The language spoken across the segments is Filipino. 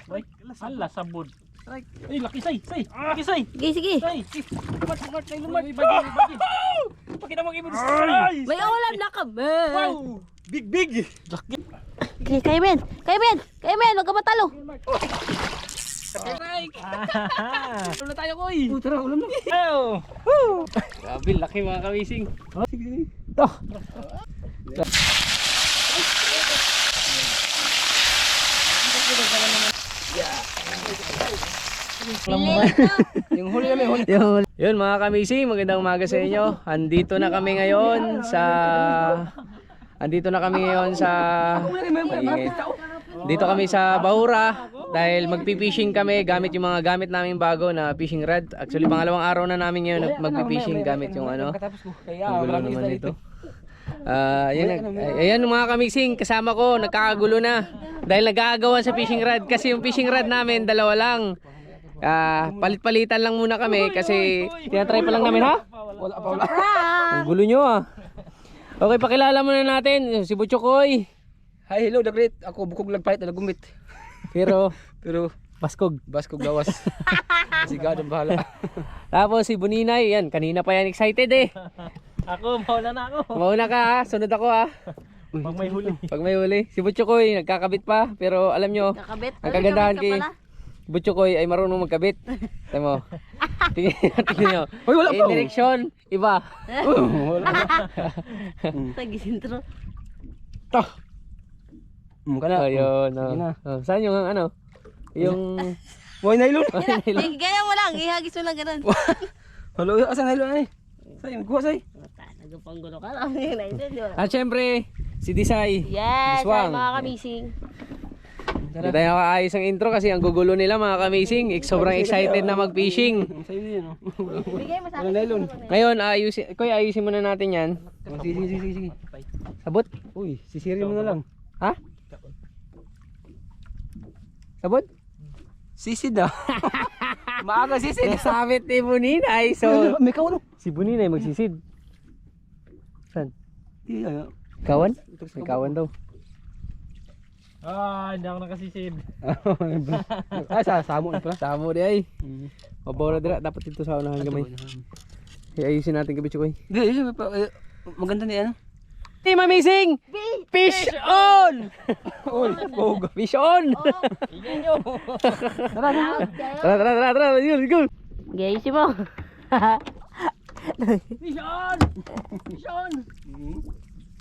Strike. Ala, sabod. Strike. Ay, laki say. Laki say. Sige, sige. Say. Lumat. Bagi. Pakita mo kay strike. May ulam na kami. Wow. Big. Laki. Okay, kayo men. Huwag ka matalo. Strike. Ulam na tayo, koy. Tara, ulam na. Grabe, laki mga kamising. Sige. Yung huli namin, huli. Yun mga kamising, magandang umaga sa inyo. Andito na kami ngayon sa dito kami sa Bahura dahil magpi-fishing kami gamit yung mga gamit naming bago na fishing rod. Actually pangalawang araw na namin ngayon magpi-fishing gamit yung ano. Ang gulo naman ito. Ayan mga kamising, kasama ko nagkakagulo na dahil nag-aagawan sa fishing rod kasi yung fishing rod namin dalawa lang. Palit-palitan lang muna kami kasi tinatry pa lang namin ha? Wala. Ang gulo nyo Okay, pakilala muna natin si Butchokoy. Hi, hello, the great. Ako bukog lagpahit na gumit. Pero Baskog gawas. Sigado ang bahala. tapos si Buninay, yan, kanina pa yan excited Ako, mauna na ako. Mauna ka sunod ako Pag may huli. Pag may huli. Si Butchokoy nagkakabit pa, pero alam nyo, Kakabit. ang kagandahan kay Butchokoy ay marunong magkabit. Tingnan mo. Tingnan nyo. Hoy, wala pa. Direksyon, iba. Tagisintro. Kana. Ayun. Sige na. Saan yung ano? Yung Boy nylon. Gaya mo lang. Ihagis mo lang ganun. Hello, asan nylon ay? Say, kuha say. Nagpanggulo ka lang. At syempre, si Disay. Yes, Biswang. mga kamising. Hindi tayo nakaayos ang intro kasi ang gugulo nila mga kamising. Sobrang excited na mag-fishing. Sa'yo din, no? Bigay mo sa Wala nylon. Ngayon, ayusin muna natin yan. Sige. Sabot? Uy, sisirin mo na lang. Ha? Sabot? Sisid na. Maaga sisid. Sabit ni Buninay. So, May kawan. si Buninay magsisid. Saan? Kawan? May kawan daw. Hindi ako nakasisid. Samo na pala. Samo di ay. Mabawala dira. Dapat dito sa unahan gamay. Ayusin natin kabitso ko. Maganda na yan. Team Amazing! Fish on! Fish on! Ingay nyo. Tara. Let's go! Gaysi mo. Fish on!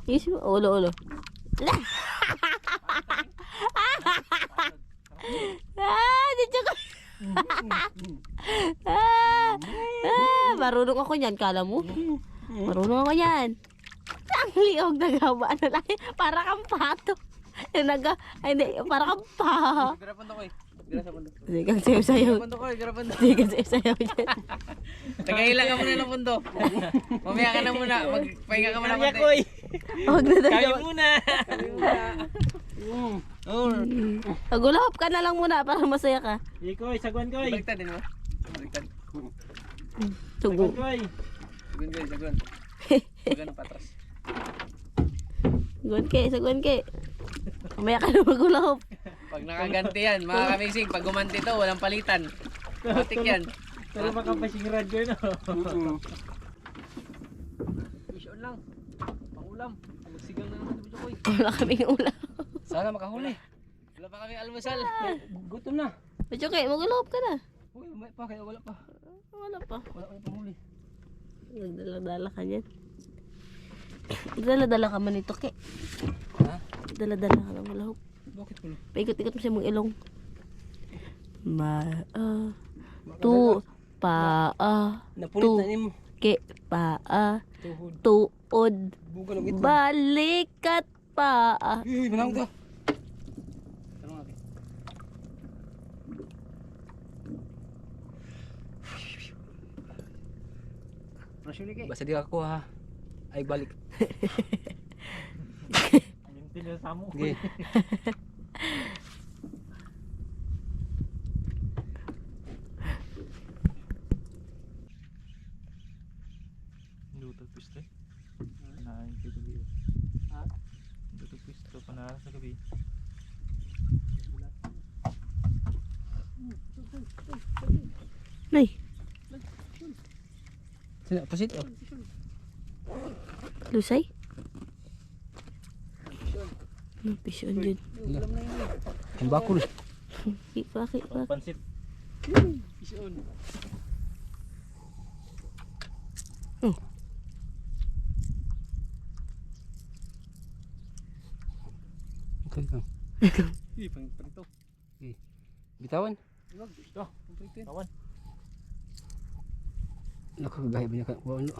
Gaysi mo. Ulo. Dito ko. Marunong ako niyan, kala mo? Marunong ako niyan. Ang liog na gaba. Ano lang, para kang pato. Hindi, para kang pa. Garapan to ko eh. Gara sa pundo. Hindi kang sayo-sayo. Garapan to. Hindi kang sayo-sayo dyan. Tagailan ka muna ng pundo. Mamaya ka na muna. Magpahinga ka muna. Kaya koy. Huwag na Kaya tayo. muna. Magulahop ka na lang muna para masaya ka. Koy, sagwan koy. Baliktad din mo. Baliktad. Tugo. Sagwan koy. Sagun. Sagun patras. Sagwan ke. Mamaya ka na magulahop. Pag nakaganti yan, mga kamising, pag gumanti to, walang palitan. Matik yan. Pero makapasing rad ko no. Fish on lang. Pangulam. Magsigang na naman dito ko eh. Wala kaming ulam. Sana makahuli. Wala pa kami almusal. Gutom na. Medyo kay, magulahop ka na. Uy, may pa kaya wala pa. Wala pa. Wala pa panghuli. Nagdala-dala ka niyan. Dala-dala ka man ito, ke. Ha? Dala-dala ka ng malahop. Bakit pala? Paikot-ikot mo siya mong ilong. Napunit na nimo. Ke, tuod, Buga ng ito. balikat, Uy, manang to. Basta di ka kuha ha. Ay balik. Yung tila sa mo. Okay. Luto pisto. Nain ko gabi. Luto pisto panara sa gabi. Nay, Sino? Pasit oh. lusay. Pisyon dyan. Ang bakul. Bakit? Pansit. Isun. Okay ka. Pang-prito. Bitawan. Ito. Pang-prito. Tawan. Nakakagahi ba niya ka? Wow, no.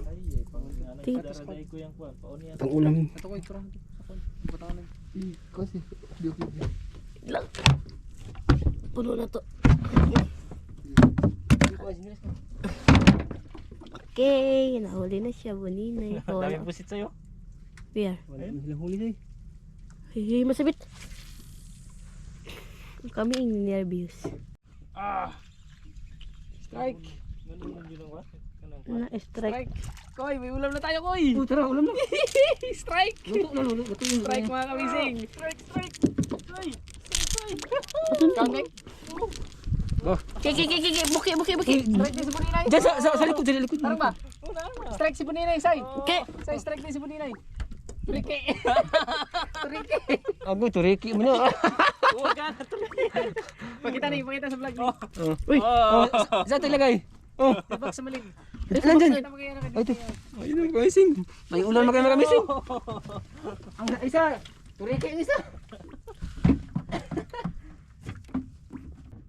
Ay, pang ano, Ting- daraday ko yung kuwan. Paon yan. Pang ulam. Ito ko ikurang. Batangan. Kasi. Puno na to. Okay, nahuli na siya. Buninay. Dami pusit sa'yo. Where? Wala silang huli na eh. Hey, masabit. Kami yung nervous. Strike! Ganun yung ginawa. Na-strike. Koy, may ulam na tayo, Koy! Tara, ulam na. Strike! Luto na, luto. Luto yung Strike mga kamising! Strike! Strike! Strike! Strike! Kiki, buki. Strike din si Buninay! Diyan sa likod, sa likod. Tara ba? Strike si Buninay, Say! Okay. Say, strike din si Buninay! Turike! Turike! Ako, turiki mo na. Huwag ka na turike! Pakita sa vlog niyo. Uy, saan ito ilagay? Oh, Ibak sa malig. nandyan. Kita mo kaya na Ay, ito. Ayun ang kamising. May ulan na kayo mga kamising. Ang isa, turiki ang isa.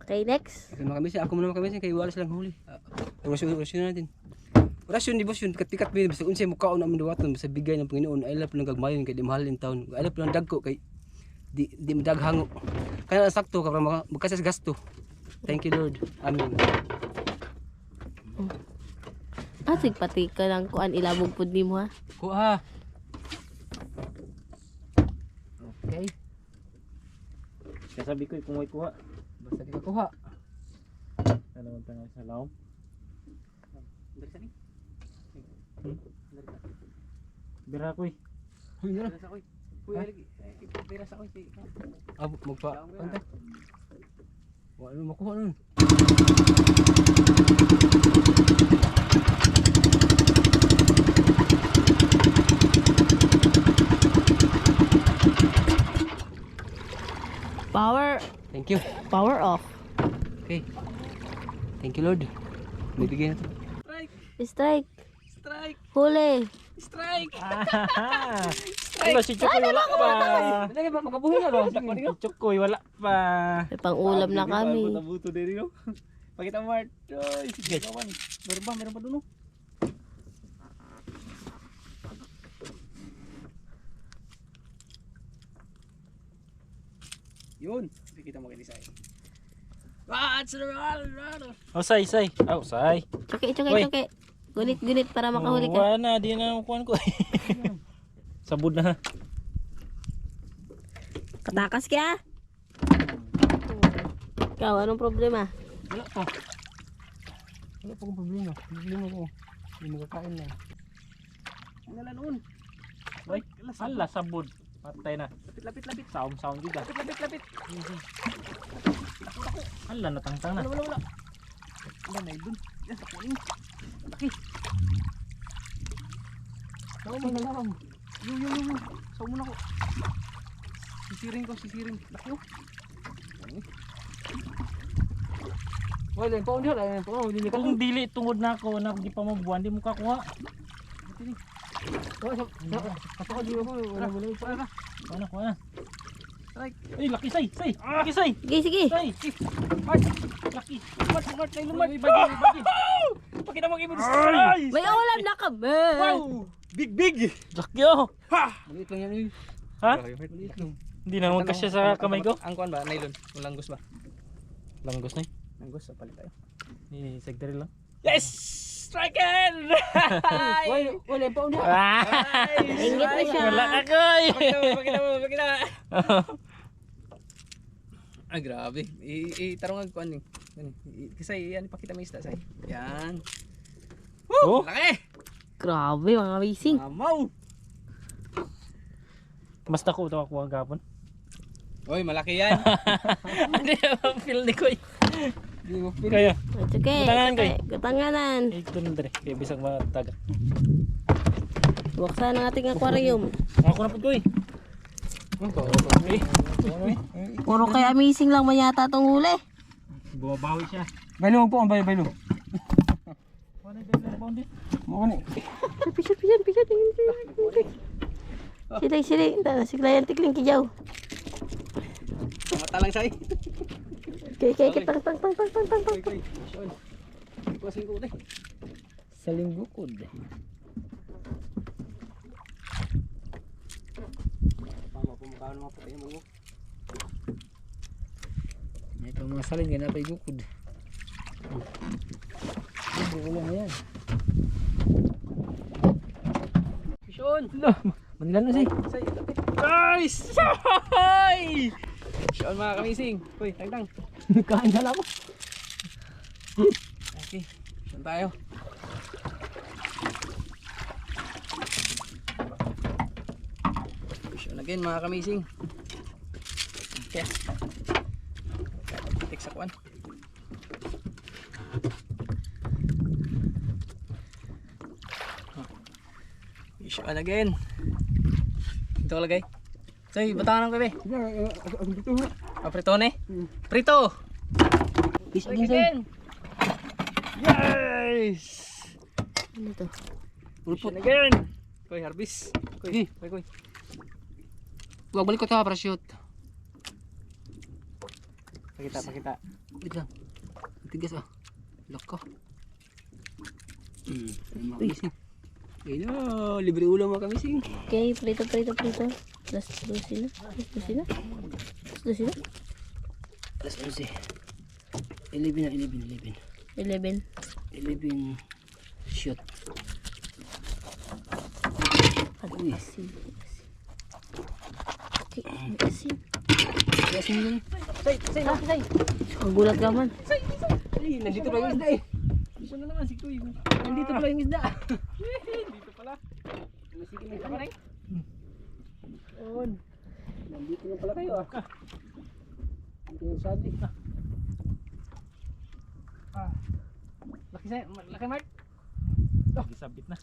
Okay, next. Okay mga kamising, ako muna mga kamising, kay wala silang huli. Orasyon natin. Orasyon di ba yun, kat-kat mo yun, basta unsay mukhaon na manduwaton, basta bigay ng Panginoon, ay lang lang gagmayon kay di mahal yung taon. Ay lang lang dagko kay di madaghango. Kaya sakto ka para magkasas gasto. Thank you Lord. Amen. Asig pati ka lang kuan ilabog pud nimo ha. Kuha. Okay. Kaya sabi ko, kung may kuha. Basta di ka kuha. Ano ang tanong sa laom? Bira ko eh. Bira sa ko eh. Kuya, bira sa ko eh. Abo magpa. Ante. Wala makuha nun. Thank you. Power off. Okay. Thank you Lord. Bibigyan na to. Strike. Strike! Huli. Strike! Wala si Chukoy, wala pa. Dali ba makabuhi na ba? Si Chukoy, wala pa. May pang-ulam na kami. Buto din yun. Pakita mo, Mart. Ay, sige, kawan. Meron pa dun, oh. Yun. Kita mo kay Lisay. Oh, say. Oh, say. Choke. Gunit para makahuli ka. Wala na, di na kuhan ko. Sabod na. Katakas ka. Ikaw, anong problema? Wala pa. Wala pa akong problema. Problema ko. Hindi makakain lang. Ang noon. Boy, ala sabod. Patay na. Lapit. Sound juga. Lapit. Ala natangtang na. Wala. Wala na idun. Yan sa kuning. Laki. Tawo mo na lang. Yo. Saw mo na ko. Sisiring. Laki oh. Wala pa undi wala pa undi ni Kung dili tungod na ako na di pa mabuwan di mo kakuha. Kapag di ako wala pa. Kuha na. Strike. Ay, laki say. Laki say. Sige. Say. Mart. Laki. Mart na lumad. Bagi. Pakita mo kay mo. May ulam na kami. Wow! Big! Laki oh! Maliit lang yan eh. Ha? Maliit lang. Hindi na magkasya sa kamay ko. Ang kuan ba? Nylon? Kung langgos ba? Langgos na eh. Langgos, palit tayo. Segdari lang. Yes! Strike it! Wala pa undi. Ingit na siya. Wala ka koy! Pakita. Ay, grabe. Tarong ang kuan ni. Kasi yan, ipakita mo isda say. Yan. Oh! Laki! Grabe mga kamising. Amaw! Mas dako ito ako ang gapon. Oy, malaki yan. Hindi naman feel ni Koy. Di mo feel. Kaya, It's okay. Gutanganan, Koy. Gutanganan. ito na dre. Kaya bisag mataga. Buksan ang ating aquarium. Ako na po Koy. Puro kay amazing lang man yata itong huli. Bumabawi siya. Baylo po, ang baylo. Ano yung dagdag bound din? Mo ni. Pisat. Silay. Nasiglayan tikling kijaw. Mata lang say. Kay. Tang. Koy. Syon. Kuasin ko ulit. Sa linggukod. Mama po mukhaan mo patay mo. Ito mga salin, ganyan pa igukod. Ulo na yan. Syon. Manila na siya. Guys! Ay! Syon mga kamising. Koy, tang. Kain na lang ako. Okay. Syon tayo. Syon again mga kamising. Okay. Tik sa kuan. Syon again. Ito ko lagay. Say, batangan ng bebe. Prito ni? Prito! Fish Like again! Yes! Ano to? Ulpot again! Koy, harvest. Koy. Huwag balik ko ito para shoot. Pakita. Wait lang. Tigas ah. Lock ko. Ayun na, libre ulam mga kamising. Okay, prito. Last 12 na. Alas 11. 11 shoot. Asin. Okay, asin. Yes, yun. Say. Ang gulat ka man. Ay, nandito pa yung isda eh. Ito na naman si Koy. Nandito pala yung isda. Dito pala. Sige na pala. Nandito na pala kayo ah. Ito yung sabi. Laki Mark. Gisabit na.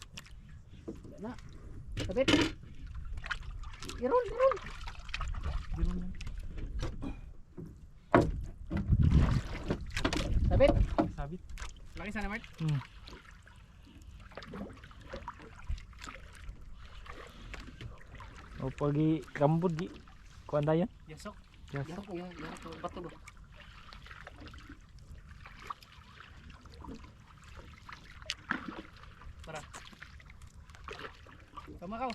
Sabit. Irol. Ganun lang. Sabit. Sabit. Laki sana Mark. O pagi rambut di. Kuan dayon. Yasok. Yasok. Bato ba? Para. Sama kau.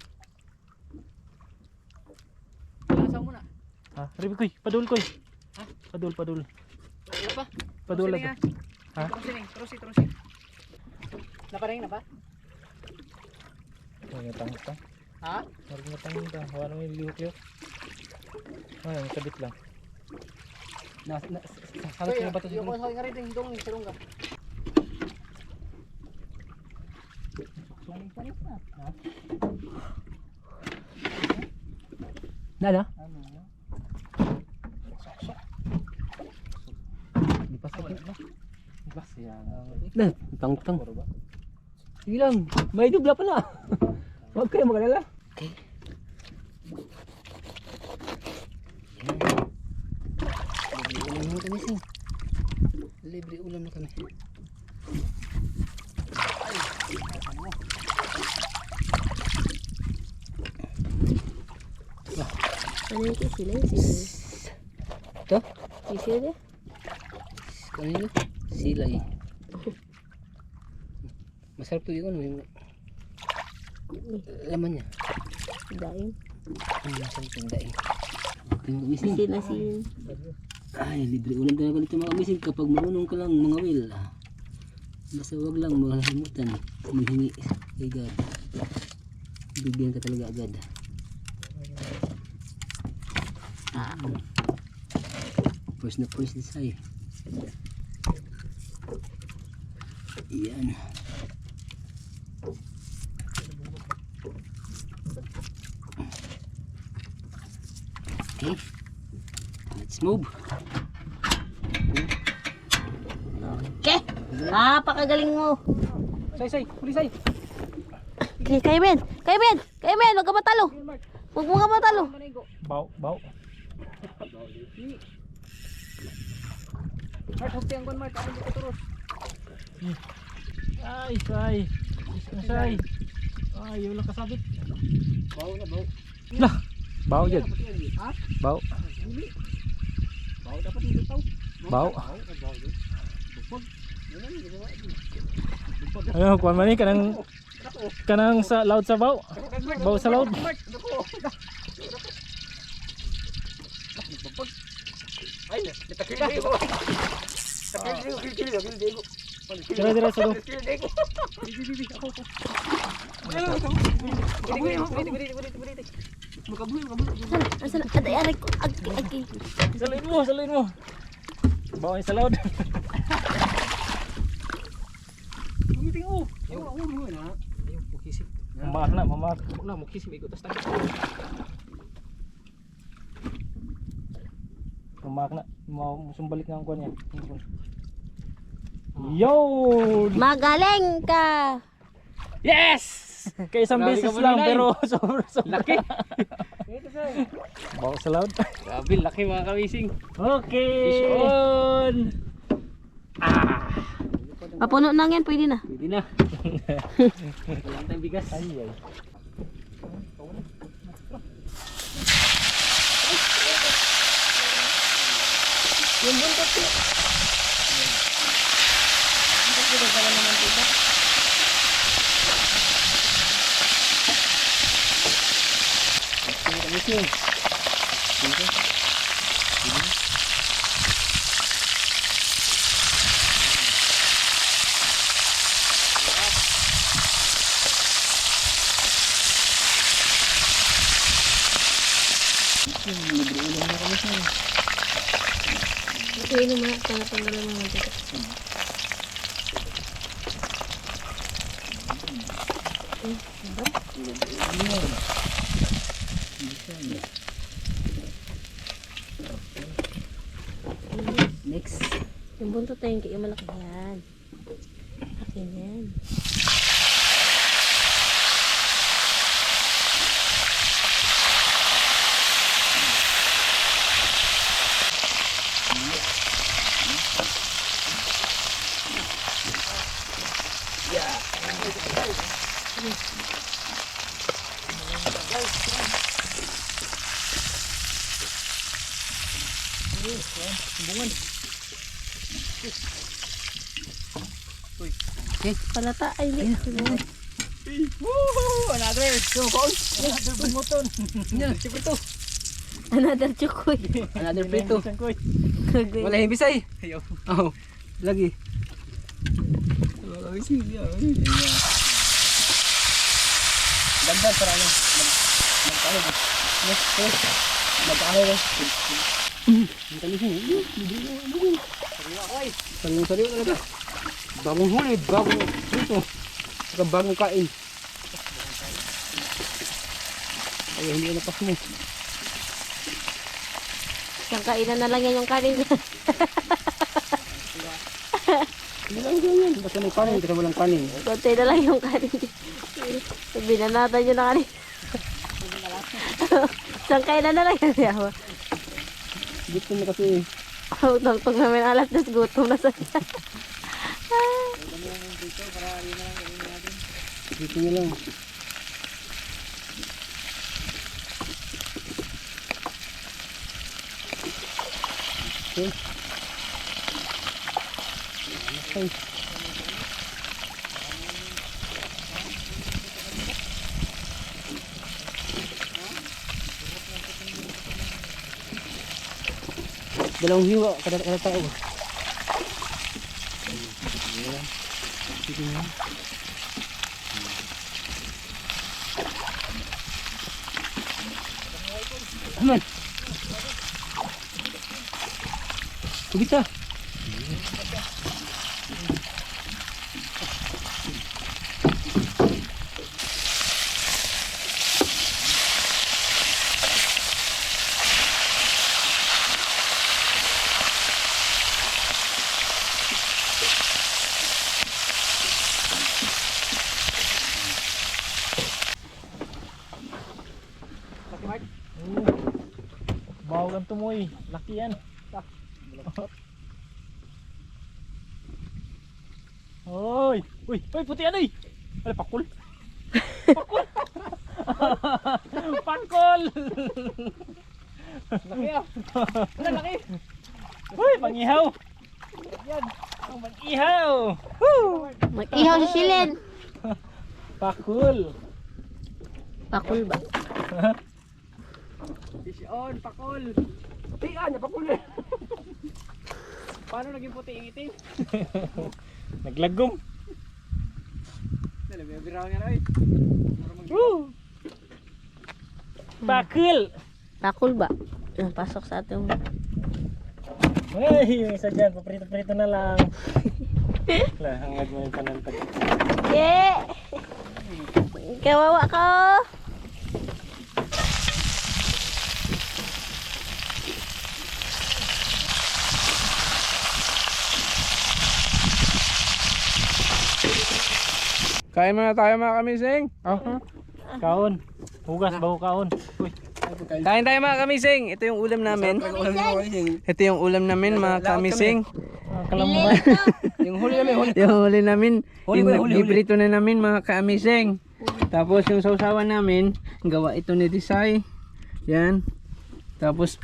Langsung muna. Ha, ribi Koy, padul Koy. Ha? Padul. Ano pa? Padul Terusin lang. nga. Ha? Terusin. Naparing na ba? Ngatang-tang. Ha? Ngatang-tang. Hawa naman yung lihok-lihok. Ay, sabit lang. Halos na ba ito siguro? Yung nga rin yung dong silong ka. Nada? Lipas yan. Nah, tang. Sige lang, may dubla pala. Huwag kayo magalala. Okay. Libre ulam na kami sing. Libre ulam na kami. Ano yung kisila? Ito? Kisila? Kanino? Silay. Masarap to yun. Yung laman niya. Daing. Masarap yung daing. Tingnan kami sing. Asin. Ay, libre ulam talaga dito mga kamising kapag marunong ka lang mga will. Basta wag lang makalimutan humihingi kay God. Bigyan ka talaga agad. First na say. Yan. Okay. Let's move. Okay. Napakagaling mo. Say, huli say. Okay, kayo Ben, huwag ka matalo. Huwag mo ka matalo. Baw. Mark, hukti ang kon Mark. Ako dito turos. Ay, say. Say. Ay, wala kasabit. Baw na baw. Lah, baw dyan. Ha? Baw. Baw dapat dito tao. Baw. Ano, kuwan man ni kanang sa loud sa baw. Baw sa loud. Ay, natakil ko. Takil ko. Dira sa do. Asan? Aray ko. Agi. Saluin mo. Baw ay sa loud. Gumiting oh. Ayaw mo na. Ayaw mukisip. Mamak na. Huwag na mukisip ikot tas tangkit. Mamak na. Mau sumbalik nga ang kuwan niya. Yo! Magaling ka. Yes! Kaya isang Grabe beses ka, lang Bulinay. pero sobra. Laki. Baw sa loud. Grabe, laki mga kamising. Okay. Fish on. Mapuno na yan, pwede na. Pwede na. Walang tayong bigas. Ay. Yung buntot ko. Ito yun naman, tanggalan mo naman dito. Next. Yung buntot na yun, kaya malaki yan. Akin yan. Palata ay hindi. Woohoo! Another. Another bumuton. Yan, super to. Another chukoy. Another prito. Wala yung bisay. Ayaw. Oh, lagi. Mga kamising. Dagdag para ano. Magkano ba? Magkano ba? Ang kamising. Sariwa talaga. Bagong huli, bagong prito. Saka bagong kain. Ay, hindi na pas mo. Siyang kainan na lang yan yung kanin. Hindi lang ganyan. Basta may kanin, kasi walang kanin. Konti na lang yung kanin. Binanatan nyo na kanin. Siyang kainan na lang yan. Gusto na kasi. Tungtong namin alas 2, gutom na sa siya. Dito nyo lang. Okay. Okay. Dalawang hiwa kada tao. Aman. Kubita. Tawag ang tumoy. Laki yan. Oy! Uy! Uy! Puti ano eh! Ano, pakul! Pakul! Pakul! Laki ah. Ano, laki. Uy! Pangihaw! Yan! Ang mag-ihaw! Woo! Mag-ihaw si Silin. Pakul! Pakul ba? Fish on, pakol. Tian, pakol. Paano naging puti ang itim? Naglagom! Dala, may biraw nga na eh. Woo! Pakul! Pakul ba? Pasok sa ating... Ay! May isa dyan. Paprito-prito na lang. Wala, hangad mo yung panantag. Yeah! Kawawa ko! Kain muna tayo mga kamising. Kaon. Hugas bago kaon. Uy. Kain tayo mga kamising. Ito yung ulam namin. Ito yung ulam namin mga kamising. Kalambuan. Yung huli namin. Yung giprito na namin mga kamising. Tapos yung sausawan namin, gawa ito ni Desai. Yan. Tapos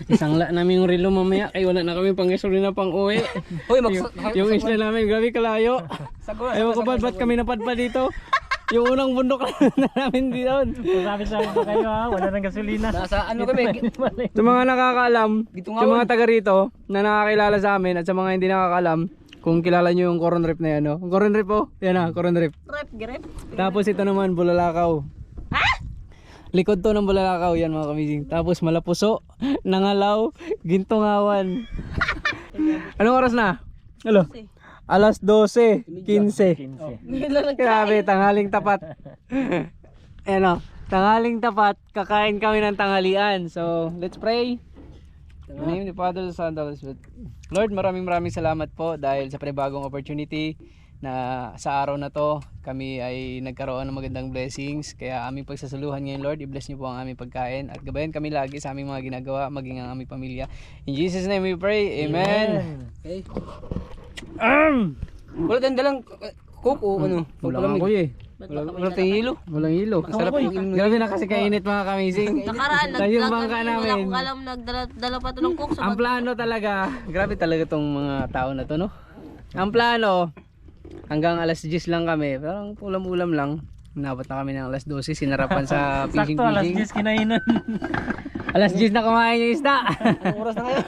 isangla namin yung relo mamaya kaya wala na kami pang gasolina pang uwi. Yung isla namin grabe kalayo. Ewan ko ba't kami napadpa dito. Yung unang bundok na namin dito. Sabi-sabi pa kayo ha, wala nang gasolina. Nasa ano kami? Sa mga nakakaalam, sa mga taga rito na nakakilala sa amin at sa mga hindi nakakaalam, kung kilala nyo yung Coron Reef na yan, no? Coron Reef po, yan na, Coron Reef. Grep. Tapos ito naman, Bulalakaw. Likod to ng Bulalakaw, yan mga kamising. Tapos Malapuso, Nangalaw, Gintungawan. Anong oras na? Hello? Alas 12:15. Grabe, tanghaling tapat. Ayan o, tanghaling tapat, kakain kami ng tanghalian. So, let's pray. In the name of the Father, the Son, and the Holy Spirit. Lord, maraming salamat po dahil sa panibagong opportunity na sa araw na to kami ay nagkaroon ng magandang blessings. Kaya aming pagsasaluhan ngayon, Lord, i-bless niyo po ang aming pagkain at gabayan kami lagi sa aming mga ginagawa, maging ang aming pamilya. In Jesus' name we pray. Amen. Okay. Wala tayong dalang coke o ano? Wala ko eh. Wala tayong hilo. Walang hilo. Sarap yung Grabe na kasi kainit mga kamising. Nakaraan, Yung bangka wala namin. akong alam, nagdala pa ito ng cook. Ang plano talaga, grabe talaga tong mga tao na to, no? Ang plano, hanggang alas 10 lang kami, parang ulam-ulam lang. Inabot na kami ng alas 12, sinarapan sa Sakto, alas fishing. 10 kinainan. Alas 10 na kumain yung isda. Anong oras na kayo?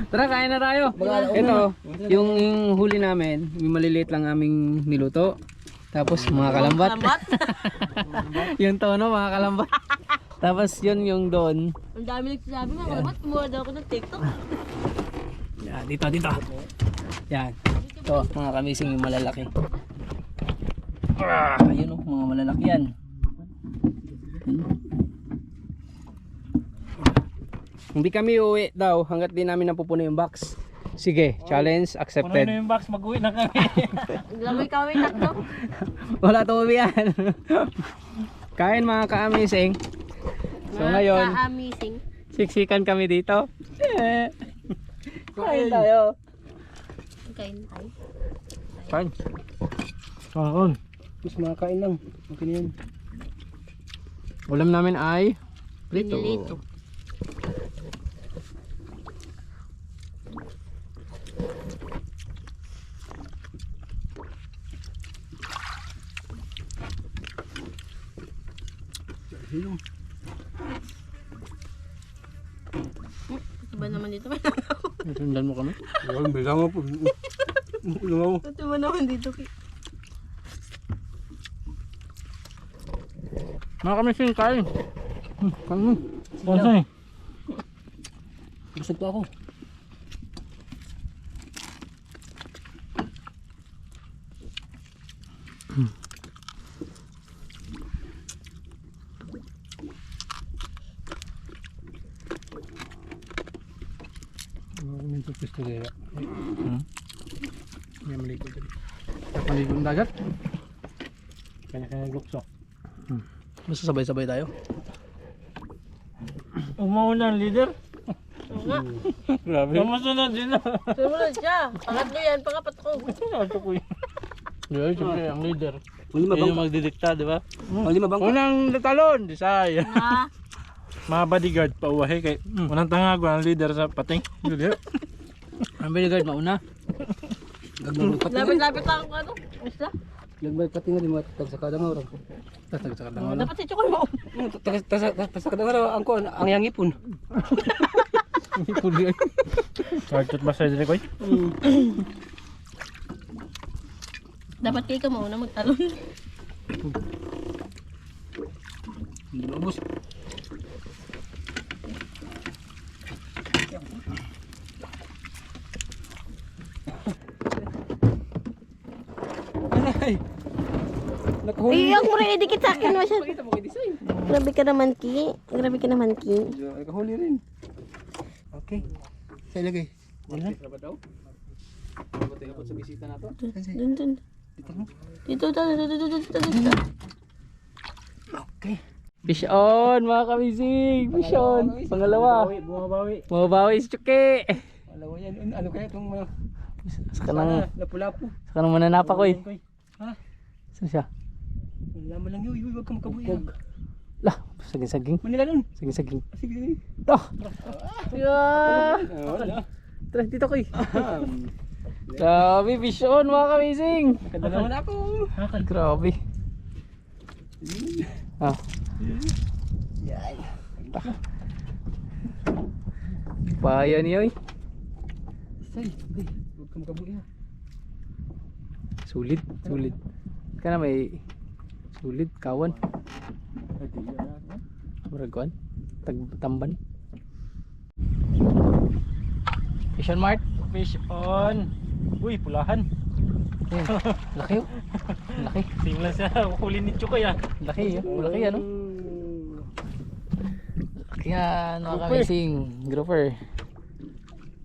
Tara, kain na tayo. Ito, yung huli namin, yung maliliit lang aming niluto. Tapos mga kalambat. Yung tono, mga kalambat. Tapos yun yung doon. Ang dami nagsasabi nga, kalabat, kumuha daw ako ng TikTok. Yan, dito. Yan. Ito, mga kamising yung malalaki. Ayun mga malalaki yan. Hindi kami uuwi daw hanggat di namin napupuno yung box. Sige, challenge Puno accepted. na yung box, mag-uwi na kami. Lamay kami takto. Wala tuwian. Kain mga ka-amazing. So ngayon, Ka-amazing. siksikan kami dito. Kain tayo. Kain tayo. Kain. Kaon. Mas makakain lang. Okay na yan. Ulam namin ay prito. Pinilito. Ito ba naman dito? Sundan mo kami. Wala, bilang mo po. Bilang mo. Ito ba naman dito? Mga kami sing kain. Kain mo. Bonsai. Busog pa ako. Ito pisto dito. May maligo dito. Maligo ng dagat. Kanya-kanya lukso. Basta sabay-sabay tayo. Umauna ang leader. Oo nga. Grabe. Kamusunod din na. Sumunod siya. Pangatlo yan, pangapat ko. Ito ko yun. Diba, siyempre ang leader. Lima Yun bang? yung magdidikta, di ba? Lima bang? Unang talon, Disay. Ha? Mga bodyguard pauwahi kay unang tangago ang leader sa pating. Ang bodyguard mauna. Gagmay pati. Lapit-lapit lang ako ano. Isla. Gagmay pati nga di mo tag sa kadang oraw. Tatag sa kadang Oh, dapat si Chokoy mo. Tag sa kadang oraw ang yang ipon. ipon yun. Kartot ba sa dire koy? Dapat kayo ka mauna magtalon. Hindi maubos. Ay! Nakahuli. Iyang mo rin, idikit sa akin mo siya. Pakita mo kay design. Grabe ka naman, Ki. Grabe ka naman, Ki. Nakahuli rin. Okay. Sa ilagay. Wala. Sa bisita na to. Dun, dun. Dito, dito. Okay. Fish on mga kamising. Fish on. Pangalawa. Bumabawi. Mababawi si Chuki. Wala mo yan. Ano kaya itong mga Saka nang lapu-lapu? mananapa ko eh. Ha? Saan siya? Wala mo lang yun. Huwag ka makabuhi. Lah, saging-saging. Manila nun. Saging-saging. Sige, sige. Oh! Yeah! Wala. Tara, dito ko eh. Grabe, fish on mga kamising. Kada naman ako. Grabe. Ah. Paya niyo eh. Say, huwag ka makabuhi ha. Sulit, sulit. Kana may sulit kawan. Muragwan. Tamban. Fish on Mart. Fish on. Uy, pulahan. Ayan. Laki oh. Laki. Tingnan siya, huli ni Chukoy ah. Laki oh. Laki ano. Laki yan mga kamising. Grouper.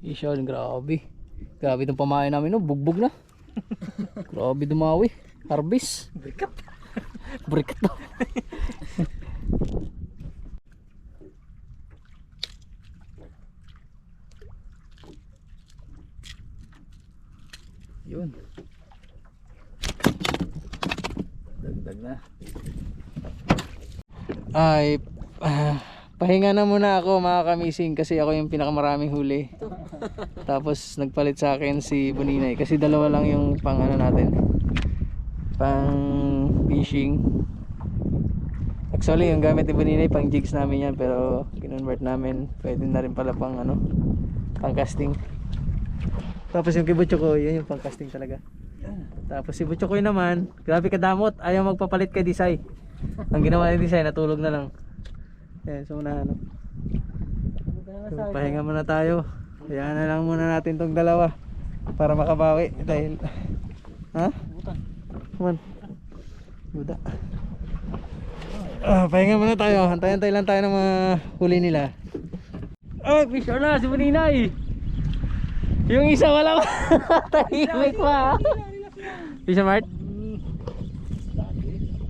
Fish on, grabe. Grabe itong pamain namin no. Bugbog na. Grabe dumawi. Harvest. Berikat. Berikat daw. Yun. Dagdag na. Ay, pahinga na muna ako mga kamising kasi ako yung pinakamaraming huli. Tapos nagpalit sa akin si Buninay kasi dalawa lang yung pang ano natin. Pang fishing. Actually yung gamit ni Buninay pang jigs namin yan pero kinonvert namin. Pwede na rin pala pang ano, pang casting. Tapos yung kay Butchokoy, yun yung pang casting talaga. Tapos si Butchokoy naman, grabe kadamot, ayaw magpapalit kay Disay. Ang ginawa ni Disay, natulog na lang. Ayan, so muna ano. So, pahinga muna tayo. Hayaan na lang muna natin tong dalawa para makabawi dahil ha? Come on. Buda. Pahinga muna tayo. Antay-antay lang tayo ng mga huli nila. Oh, fish on na si Buninay. Yung isa wala pa. Tahimik pa. Fish on Mart.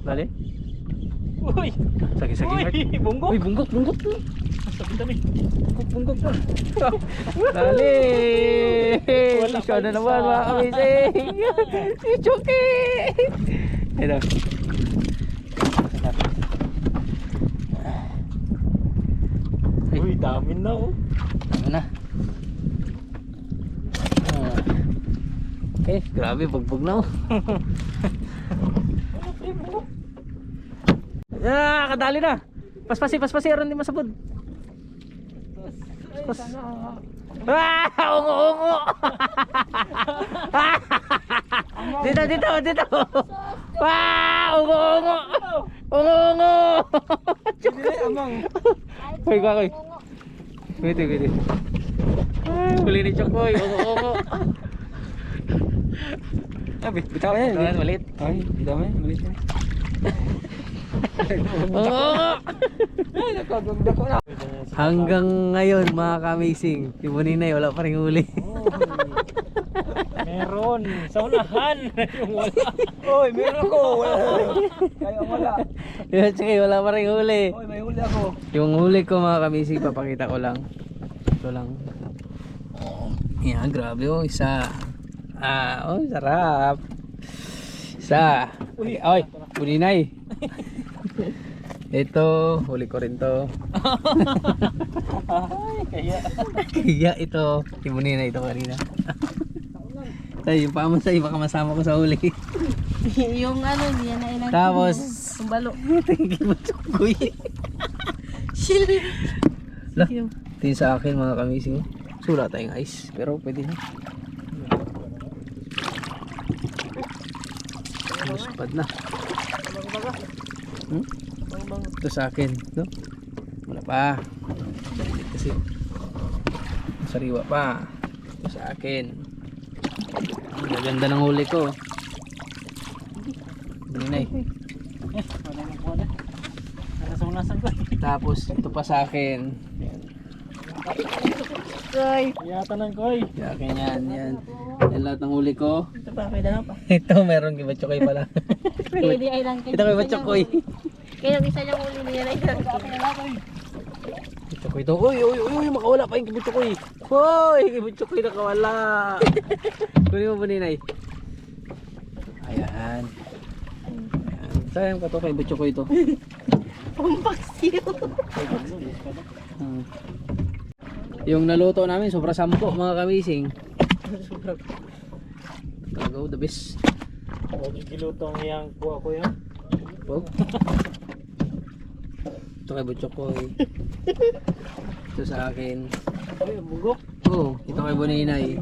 Dali. Uy! Sagi-sagi Mart. Uy! Bunggok! Uy, bunggok. Sabi-sabi. Bunggok. Dali. Wala Fish on na pa naman isa. mga kamising. Si Chuki. Ito. Uy, dami na oh. Ano na? Okay, grabe, bugbog na oh. Kadali na. Paspasi, aron di masabod. Ungo. Dito. Ungo. Amang. Hoy, kakoy. Wait. Huli ni Chokoy, ungo. Bitaw yan. Malit. Ay, bitaw yan. Malit yan. Ay, nakagagdako na. Hanggang ngayon mga ka-amazing, si Buninay wala pa rin huli. Meron. Sa unahan. Yung wala. Oy, meron ako. Wala. Kaya wala. Yun, sige, wala pa rin huli. Oy, may huli ako. Yung huli ko mga kamisig, papakita ko lang. Ito lang. Yan, grabe oh, isa. Oh, sarap. Isa. Ay, buninay. Ito, huli ko rin to. Kaya ito, ibuninay ito kanina. Tay, yung pamo sa'yo, baka masama ko sa huli. Yung ano, yan na ilang. Tapos, Yung balo. tingin mo tsukoy. Shil. Lah, tingin sa akin mga kamising. Sula tayong ice, pero pwede na. Muspad na. Ito sa akin, no? Wala pa. Kasi sariwa pa. Ito sa akin. Ang gaganda ng huli ko. Buninay. Sa unasan ko. Tapos ito pa sa akin. Koy. Yatanan ko eh. Sa akin yan, yan. Yan lahat ng huli ko. Ito pa, may dalawa pa. Ito meron kay Batchokoy pala. Pwede ay lang. Ito kay Batchokoy. Kaya yung isa niyang uli niya na ilang. Batchokoy to. Uy, uy, uy, makawala pa yung kay Batchokoy. Hoy, kay Batchokoy nakawala. Kunin mo buninay. Ayan. Ayan. Sayang ka to kay Batchokoy to. Pampaksiyo. Yung naluto namin sobra 10 mga kamising. Sobra. Tagaw the best. Huwag gilutong yang kuha ko yan. Pog. Ito kay Batchokoy. Ito sa akin. Ay, bugok. Oh, ito kay Buninay.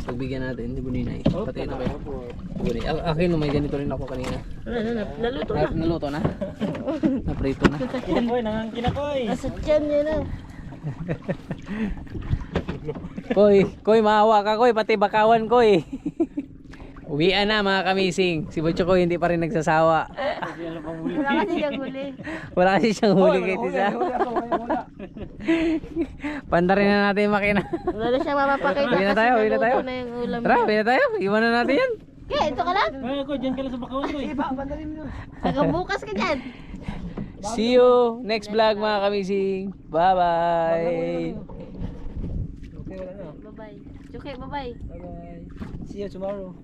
Pagbigyan natin, hindi Buninay. Pati ito kay Buninay. Akin may ganito rin ako kanina. Naluto na. Naluto na? Naprito na. Kinakoy, nangangkin ako eh. Nasa tiyan niya na. Koy, maawa ka Koy, pati bakawan Koy. Uwian na mga kamising. Si Batchokoy hindi pa rin nagsasawa. Hindi alam pang huli. Wala kasi siyang huli. Wala kasi siyang huli kay Tisa. Wala. Panda rin na natin yung makina. Wala na siyang mapapakita. Uwi na tayo, uwi na tayo. naluto na yung ulam Tara, niya. uwi na tayo. Iwan na natin yan. Kaya, ito ka lang. Ay, ako, dyan ka lang sa bakawan ko eh. Hanggang bukas ka dyan. See you next vlog mga kamising. Bye-bye. Okay, wala na. Bye-bye. Okay, bye-bye. Bye-bye. See you tomorrow.